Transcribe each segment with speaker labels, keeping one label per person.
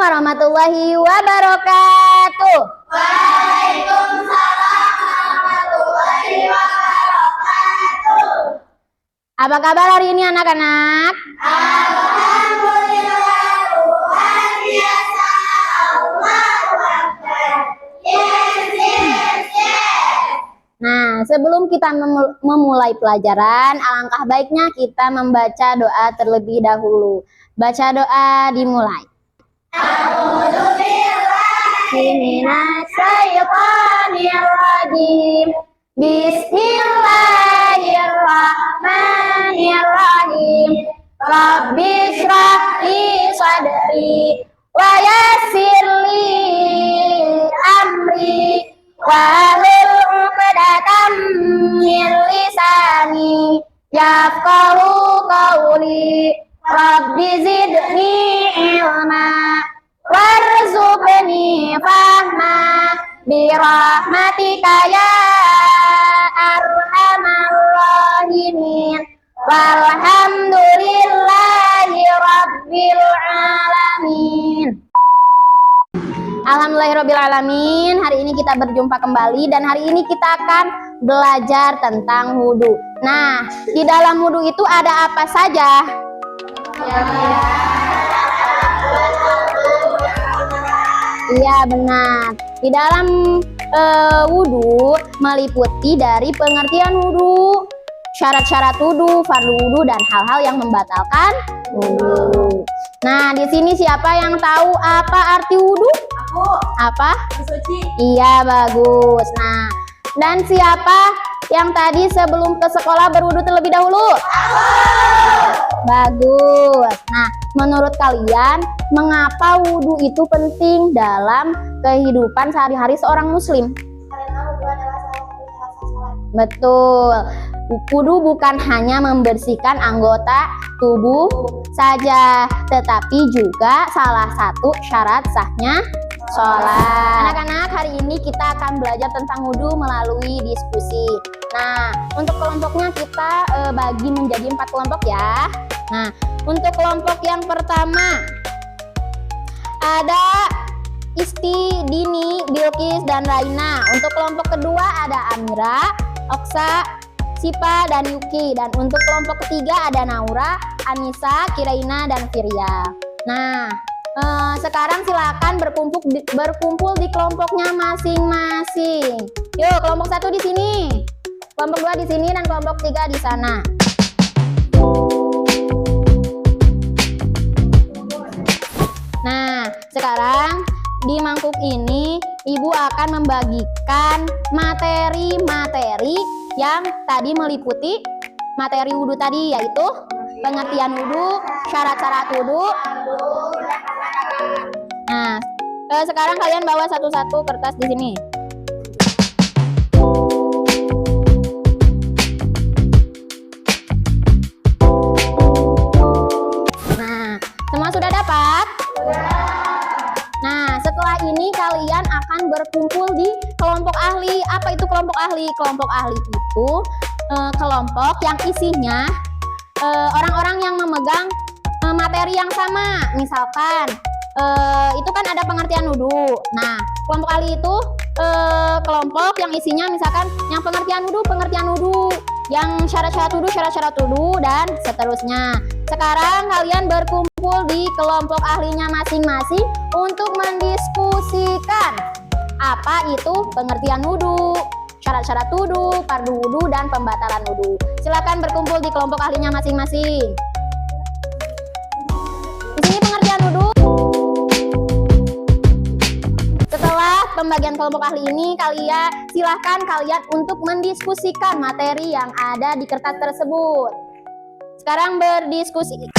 Speaker 1: warahmatullahi wabarakatuh.
Speaker 2: Waalaikumsalam warahmatullahi wabarakatuh.
Speaker 1: Apa kabar hari ini anak-anak?
Speaker 2: Alhamdulillah, luar biasa. Allahu Akbar. Yes, yes, yes.
Speaker 1: Nah, sebelum kita memulai pelajaran, alangkah baiknya kita membaca doa terlebih dahulu. Baca doa dimulai. A'udzubillahiminasyaitonirrajim. Bismillahirrahmanirrahim. Rabbi shrah li sadri wa yassir li amri wahlul 'uqdatam min lisani yafqahu qawli. Rabbi zidni ilma warzuqni fahma birahmatika ya arhamar rahimin. Walhamdulillahi rabbil alamin. Alhamdulillahirabbil alamin. Hari ini kita berjumpa kembali dan hari ini kita akan belajar tentang wudu. Nah, di dalam wudu itu ada apa saja? Iya benar. Di dalam wudu meliputi dari pengertian wudu, syarat-syarat wudu, fardu wudu dan hal-hal yang membatalkan wudu. Nah, di sini siapa yang tahu apa arti wudu?
Speaker 2: Aku.
Speaker 1: Apa?
Speaker 2: Suci.
Speaker 1: Iya, bagus. Nah, dan siapa yang tadi sebelum ke sekolah berwudu terlebih dahulu? Bagus. Nah, menurut kalian mengapa wudu itu penting dalam kehidupan sehari-hari seorang muslim?
Speaker 2: Karena wudu adalah salah satu cara sholat.
Speaker 1: Betul. Wudu bukan hanya membersihkan anggota tubuh saja, tetapi juga salah satu syarat sahnya sholat. Anak-anak, hari ini kita akan belajar tentang wudu melalui diskusi. Nah, untuk kelompoknya kita bagi menjadi 4 kelompok ya. Nah, untuk kelompok yang pertama ada Isti, Dini, Bilqis, dan Raina. Untuk kelompok kedua ada Amira, Oksa, Sipa, dan Yuki. Dan untuk kelompok ketiga ada Naura, Anissa, Kiraina, dan Firya. Nah, sekarang silakan berkumpul di kelompoknya masing-masing. Yuk, kelompok 1 di sini, kelompok 2 di sini, dan kelompok 3 di sana. Nah, sekarang di mangkuk ini Ibu akan membagikan materi-materi yang tadi meliputi materi wudu tadi, yaitu pengertian wudu, syarat-syarat wudu. Nah, sekarang kalian bawa satu-satu kertas di sini. Nah, semua sudah dapat? Nah, setelah ini kalian akan berkumpul di kelompok ahli. Apa itu kelompok ahli? Kelompok ahli itu kelompok yang isinya orang-orang yang memegang materi yang sama. Misalkan itu kan ada pengertian wudu. Nah, kelompok ahli itu kelompok yang isinya misalkan yang pengertian wudu, yang syarat-syarat wudu dan seterusnya. Sekarang kalian berkumpul di kelompok ahlinya masing-masing untuk mendiskusikan apa itu pengertian wudu, syarat-syarat wudu, fardu wudu, dan pembatalan wudu. Silakan berkumpul di kelompok ahlinya masing-masing. Di sini pengertian wudu. Setelah pembagian kelompok ahli ini, silakan kalian untuk mendiskusikan materi yang ada di kertas tersebut. Sekarang berdiskusi.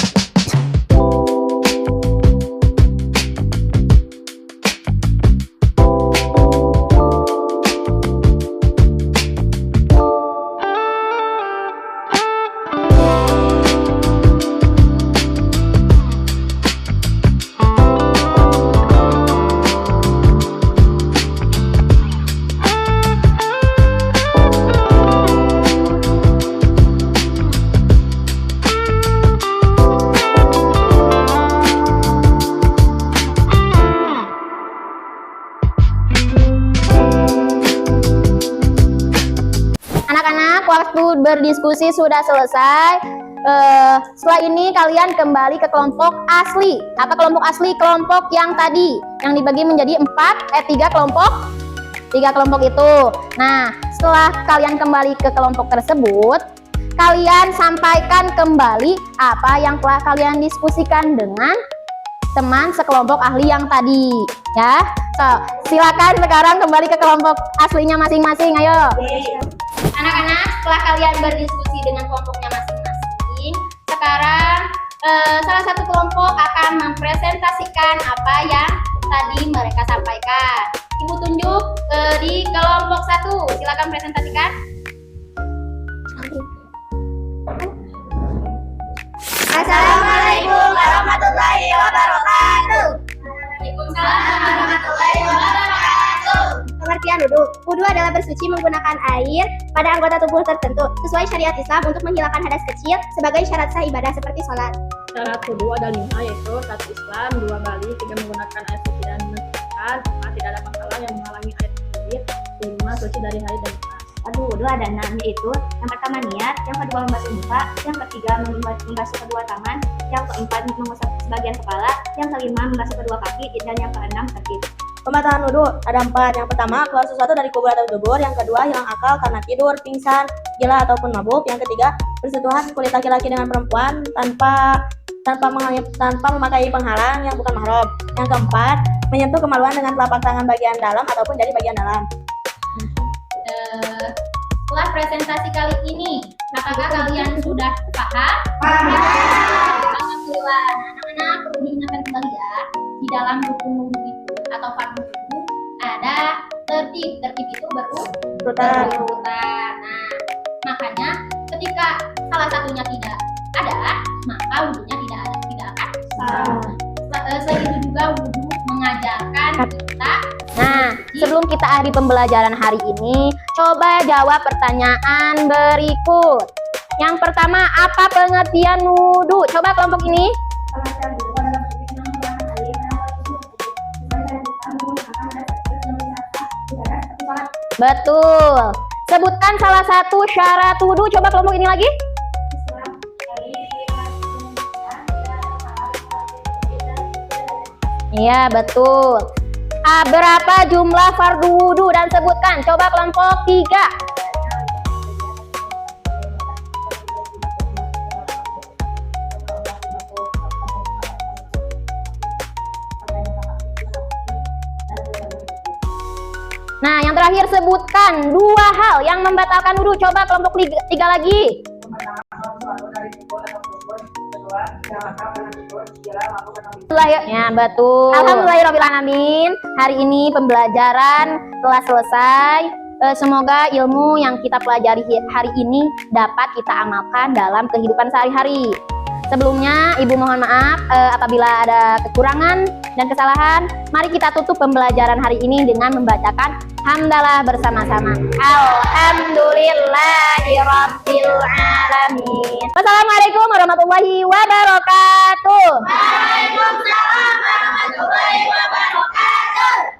Speaker 1: waktu berdiskusi sudah selesai. Setelah ini kalian kembali ke kelompok asli. Apa kelompok asli? Kelompok yang tadi yang dibagi menjadi 3 kelompok. 3 kelompok itu. Nah, setelah kalian kembali ke kelompok tersebut, kalian sampaikan kembali apa yang telah kalian diskusikan dengan teman sekelompok ahli yang tadi, ya. So, silakan sekarang kembali ke kelompok aslinya masing-masing. Ayo. Anak-anak, setelah kalian berdiskusi dengan kelompoknya masing-masing, sekarang salah satu kelompok akan mempresentasikan apa yang tadi mereka sampaikan. Ibu tunjuk di kelompok 1. Silakan presentasikan.
Speaker 2: Assalamualaikum warahmatullahi wabarakatuh.
Speaker 1: Waalaikumsalam warahmatullahi wabarakatuh.
Speaker 2: Pengertian wudu. Wudu adalah bersuci menggunakan air pada anggota tubuh tertentu sesuai syariat Islam untuk menghilangkan hadas kecil sebagai syarat sah ibadah seperti sholat.
Speaker 3: Syarat wudu ada 5, yaitu 1 Islam, 2 balik, 3 menggunakan air suci dan mensucikan, 4 tidak ada masalah yang menghalangi air suci, 5 suci dari haid dan nifas.
Speaker 4: Wudu ada 6, yaitu yang pertama niat, yang kedua membasuh muka, yang ketiga membasuh kedua tangan, yang keempat mengusap sebagian kepala, yang kelima membasuh kedua kaki, dan yang keenam tertib.
Speaker 5: Pembatalan wudhu ada 4. Yang pertama, keluar sesuatu dari kubur atau dubur. Yang kedua, hilang akal karena tidur, pingsan, gila ataupun mabuk. Yang ketiga, bersentuhan kulit laki-laki dengan perempuan tanpa memakai penghalang yang bukan mahram. Yang keempat, menyentuh kemaluan dengan telapak tangan bagian dalam ataupun jari bagian dalam.
Speaker 1: Setelah presentasi kali ini, apakah kalian sudah paham? Alhamdulillah. Anak-anak perlu diingatkan kembali ya, di dalam rukun wudu itu atau fardu wudu ada tertib. Tertib itu berurutan. Nah, makanya ketika salah satunya tidak ada, maka wudunya tidak akan sah. Selain itu juga wudu mengajarkan kita. Nah, sebelum kita akhiri pembelajaran hari ini, coba jawab pertanyaan berikut. Yang pertama, apa pengertian wudu? Coba kelompok ini. Betul. Sebutkan salah satu syarat wudu. Coba kelompok ini lagi. Iya, betul. Berapa jumlah fardu wudu dan sebutkan. Coba kelompok 3. Nah, yang terakhir sebutkan 2 hal yang membatalkan wudu. Coba kelompok 3 lagi. Ya, betul. Alhamdulillahirrahmanirrahim. Hari ini pembelajaran telah selesai. Semoga ilmu yang kita pelajari hari ini dapat kita amalkan dalam kehidupan sehari-hari. Sebelumnya, Ibu mohon maaf apabila ada kekurangan dan kesalahan. Mari kita tutup pembelajaran hari ini dengan membacakan hamdalah bersama-sama. Alhamdulillahirabbil alamin. Wassalamualaikum warahmatullahi wabarakatuh.
Speaker 2: Waalaikumsalam warahmatullahi wabarakatuh.